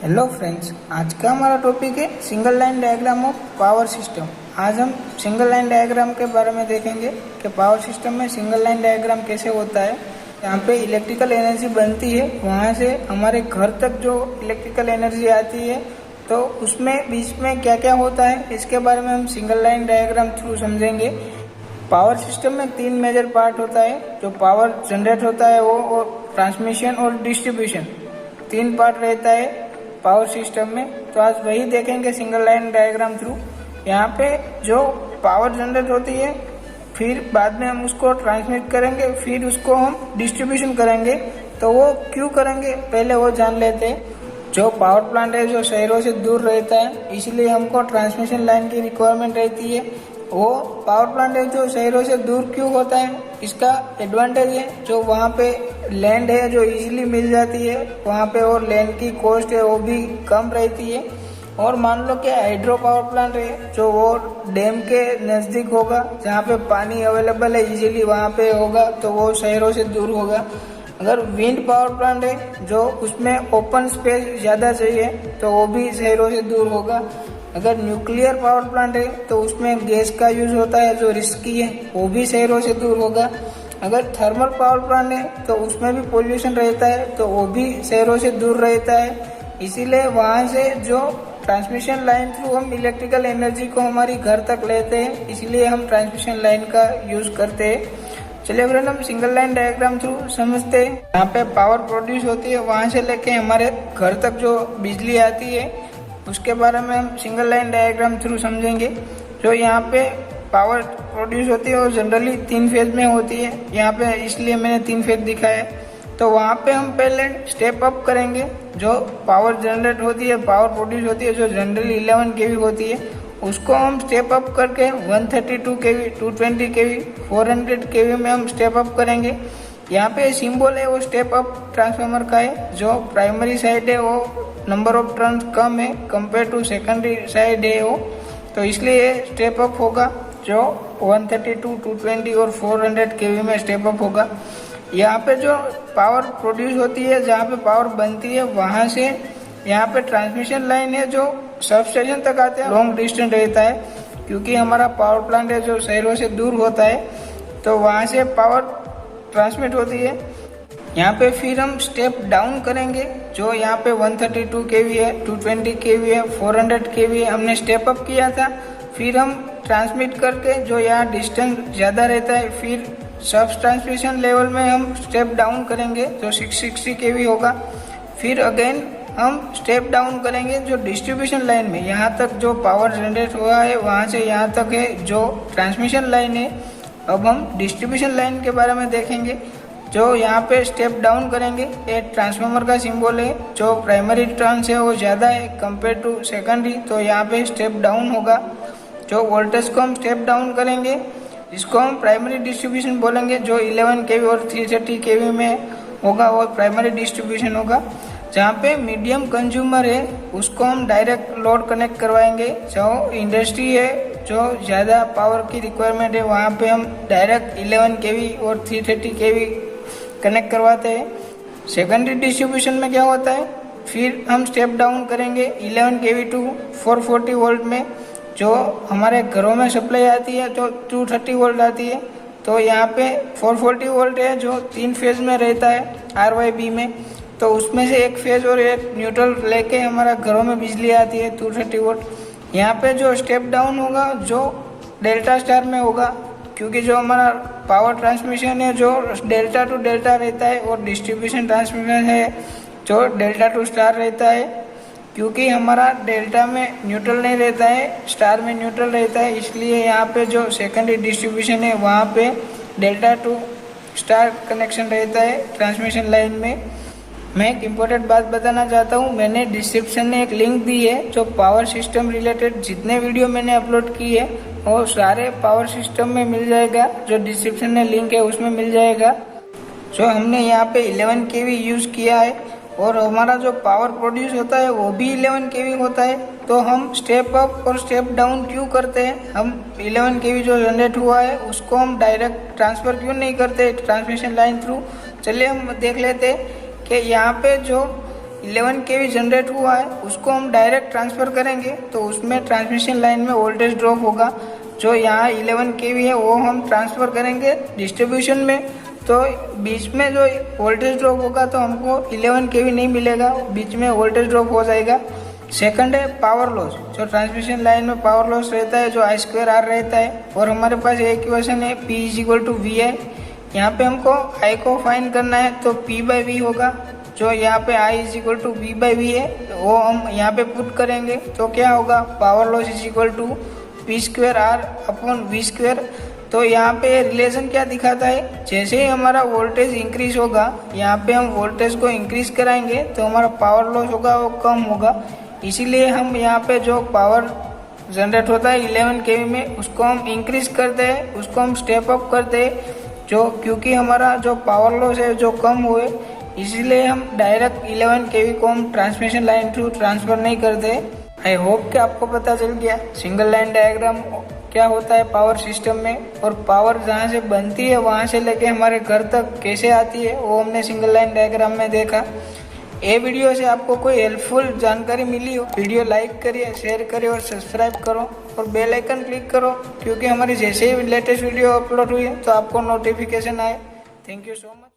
Hello friends, आज का हमारा टॉपिक है single line diagram of power system. आज हम सिंगल लाइन डायग्राम के बारे में देखेंगे कि पावर सिस्टम में सिंगल लाइन डायग्राम कैसे होता है। यहाँ पे इलेक्ट्रिकल एनर्जी बनती है, वहाँ से हमारे घर तक जो इलेक्ट्रिकल एनर्जी आती है, तो उसमें बीच में क्या क्या होता है इसके बारे में हम सिंगल लाइन डायग्राम थ्रू समझेंगे। पावर सिस्टम में 3 मेजर पार्ट होता है। जो पावर जनरेट होता है वो, और ट्रांसमिशन और डिस्ट्रीब्यूशन, 3 पार्ट रहता है पावर सिस्टम में। तो आज वही देखेंगे सिंगल लाइन डायग्राम थ्रू। यहाँ पे जो पावर जनरेट होती है, फिर बाद में हम उसको ट्रांसमिट करेंगे, फिर उसको हम डिस्ट्रीब्यूशन करेंगे। तो वो क्यों करेंगे पहले वो जान लेते हैं। जो पावर प्लांट है जो शहरों से दूर रहता है, इसलिए हमको ट्रांसमिशन लाइन की रिक्वायरमेंट रहती है। वो पावर प्लांट है जो शहरों से दूर क्यों होता है, इसका एडवांटेज है जो वहाँ पे लैंड है जो इजीली मिल जाती है वहाँ पे, और लैंड की कॉस्ट है वो भी कम रहती है। और मान लो कि हाइड्रो पावर प्लांट है जो वो डैम के नज़दीक होगा, जहाँ पे पानी अवेलेबल है इजीली वहाँ पे होगा, तो वो शहरों से दूर होगा। अगर विंड पावर प्लांट है जो उसमें ओपन स्पेस ज़्यादा चाहिए, तो वो भी शहरों से दूर होगा। अगर न्यूक्लियर पावर प्लांट है तो उसमें गैस का यूज होता है जो रिस्की है, वो भी शहरों से दूर होगा। अगर थर्मल पावर प्लांट है तो उसमें भी पोल्यूशन रहता है, तो वो भी शहरों से दूर रहता है। इसीलिए वहाँ से जो ट्रांसमिशन लाइन थ्रू हम इलेक्ट्रिकल एनर्जी को हमारी घर तक लेते हैं, इसलिए हम ट्रांसमिशन लाइन का यूज करते हैं। चलिए फ्रेंड, हम सिंगल लाइन डायग्राम थ्रू समझते हैं। यहाँ पे पावर प्रोड्यूस होती है, वहाँ से लेके हमारे घर तक जो बिजली आती है उसके बारे में हम सिंगल लाइन डायग्राम थ्रू समझेंगे। जो यहाँ पे पावर प्रोड्यूस होती है वो जनरली 3 फेज में होती है। यहाँ पे इसलिए मैंने 3 फेज दिखाया है। तो वहाँ पे हम पहले स्टेप अप करेंगे। जो पावर जनरेट होती है, पावर प्रोड्यूस होती है, जो जनरली 11 केवी होती है, उसको हम स्टेप अप करके 132 केवी, 220 केवी, 400 केवी में हम स्टेप अप करेंगे। यहाँ पे सिंबल है वो स्टेप अप ट्रांसफार्मर का है। जो प्राइमरी साइड है वो नंबर ऑफ टर्न्स कम है कंपेयर टू सेकेंडरी साइड है वो, तो इसलिए स्टेप अप होगा। जो 132, 220 और 400 केवी में स्टेप अप होगा। यहाँ पे जो पावर प्रोड्यूस होती है, जहाँ पे पावर बनती है, वहाँ से यहाँ पे ट्रांसमिशन लाइन है जो सब स्टेशन तक आते हैं। लॉन्ग डिस्टेंस रहता है क्योंकि हमारा पावर प्लांट है जो शहरों से दूर होता है, तो वहाँ से पावर ट्रांसमिट होती है। यहाँ पे फिर हम स्टेप डाउन करेंगे। जो यहाँ पे 132 केवी है, 220 केवी है, 400 केवी है, हमने स्टेप अप किया था। फिर हम ट्रांसमिट करके जो यहाँ डिस्टेंस ज़्यादा रहता है, फिर सब ट्रांसमिशन लेवल में हम स्टेप डाउन करेंगे जो 660 केवी होगा। फिर अगेन हम स्टेप डाउन करेंगे जो डिस्ट्रीब्यूशन लाइन में, यहाँ तक जो पावर जनरेट हुआ है वहाँ से यहाँ तक है जो ट्रांसमिशन लाइन है। अब हम डिस्ट्रीब्यूशन लाइन के बारे में देखेंगे। जो यहाँ पे स्टेप डाउन करेंगे, ये ट्रांसफार्मर का सिंबल है। जो प्राइमरी टर्न्स है वो ज़्यादा है कंपेयर टू सेकेंडरी, तो यहाँ पे स्टेप डाउन होगा। जो वोल्टेज को हम स्टेप डाउन करेंगे, इसको हम प्राइमरी डिस्ट्रीब्यूशन बोलेंगे। जो 11 केवी और 330 केवी में होगा वो प्राइमरी डिस्ट्रीब्यूशन होगा। जहाँ पे मीडियम कंज्यूमर है उसको हम डायरेक्ट लोड कनेक्ट करवाएंगे। जो इंडस्ट्री है जो ज़्यादा पावर की रिक्वायरमेंट है, वहाँ पे हम डायरेक्ट 11 केवी और 330 केवी कनेक्ट करवाते हैं। सेकेंडरी डिस्ट्रीब्यूशन में क्या होता है, फिर हम स्टेप डाउन करेंगे 11 केवी टू 440 वोल्ट में। जो हमारे घरों में सप्लाई आती है तो 230 वोल्ट आती है, तो यहाँ पे 440 वोल्ट है जो 3 फेज में रहता है RYB में। तो उसमें से एक फेज और एक न्यूट्रल लेके हमारा घरों में बिजली आती है 230 वोल्ट। यहाँ पे जो स्टेप डाउन होगा जो डेल्टा स्टार में होगा, क्योंकि जो हमारा पावर ट्रांसमिशन है जो डेल्टा टू डेल्टा रहता है, और डिस्ट्रीब्यूशन ट्रांसमिशन है जो डेल्टा टू स्टार रहता है। क्योंकि हमारा डेल्टा में न्यूट्रल नहीं रहता है, स्टार में न्यूट्रल रहता है, इसलिए यहाँ पे जो सेकेंडरी डिस्ट्रीब्यूशन है वहाँ पे डेल्टा टू स्टार कनेक्शन रहता है ट्रांसमिशन लाइन में। मैं एक इम्पोर्टेंट बात बताना चाहता हूँ, मैंने डिस्क्रिप्शन में एक लिंक दी है। जो पावर सिस्टम रिलेटेड जितने वीडियो मैंने अपलोड की है वो सारे पावर सिस्टम में मिल जाएगा। जो डिस्क्रिप्शन में लिंक है उसमें मिल जाएगा। जो हमने यहाँ पे 11 केवी यूज़ किया है, और हमारा जो पावर प्रोड्यूस होता है वो भी 11 केवी होता है। तो हम स्टेप अप और स्टेप डाउन क्यों करते हैं, हम 11 केवी जो जनरेट हुआ है उसको हम डायरेक्ट ट्रांसफ़र क्यों नहीं करते ट्रांसमिशन लाइन थ्रू। चलिए हम देख लेते हैं कि यहाँ पे जो 11 केवी जनरेट हुआ है उसको हम डायरेक्ट ट्रांसफ़र करेंगे तो उसमें ट्रांसमिशन लाइन में वोल्टेज ड्रॉप होगा। जो यहाँ 11 केवी है वो हम ट्रांसफ़र करेंगे डिस्ट्रीब्यूशन में, तो बीच में जो वोल्टेज ड्रॉप होगा तो हमको 11 केवी नहीं मिलेगा, बीच में वोल्टेज ड्रॉप हो जाएगा। सेकंड है पावर लॉस। जो ट्रांसमिशन लाइन में पावर लॉस रहता है जो I2R रहता है, और हमारे पास एक इक्वेशन है P = VI। यहाँ पे हमको I को फाइंड करना है तो P/V होगा। जो यहाँ पे I = V/V है वो हम यहाँ पे पुट करेंगे तो क्या होगा, पावर लॉस = P²R/V²। तो यहाँ पे रिलेशन क्या दिखाता है, जैसे ही हमारा वोल्टेज इंक्रीज होगा, यहाँ पे हम वोल्टेज को इंक्रीज कराएंगे तो हमारा पावर लॉस होगा वो कम होगा। इसीलिए हम यहाँ पे जो पावर जनरेट होता है 11 केवी में उसको हम इंक्रीज करते हैं, उसको हम स्टेप अप करते हैं। जो क्योंकि हमारा जो पावर लॉस है जो कम हुए, इसीलिए हम डायरेक्ट 11 केवी को हम ट्रांसमिशन लाइन थ्रू ट्रांसफ़र नहीं करते। आई होप कि आपको पता चल गया सिंगल लाइन डायग्राम क्या होता है पावर सिस्टम में, और पावर जहाँ से बनती है वहाँ से लेके हमारे घर तक कैसे आती है वो हमने सिंगल लाइन डायग्राम में देखा। ये वीडियो से आपको कोई हेल्पफुल जानकारी मिली हो, वीडियो लाइक करिए, शेयर करिए और सब्सक्राइब करो और बेल आइकन क्लिक करो, क्योंकि हमारी जैसे ही लेटेस्ट वीडियो अपलोड हुई है तो आपको नोटिफिकेशन आए। Thank you so much.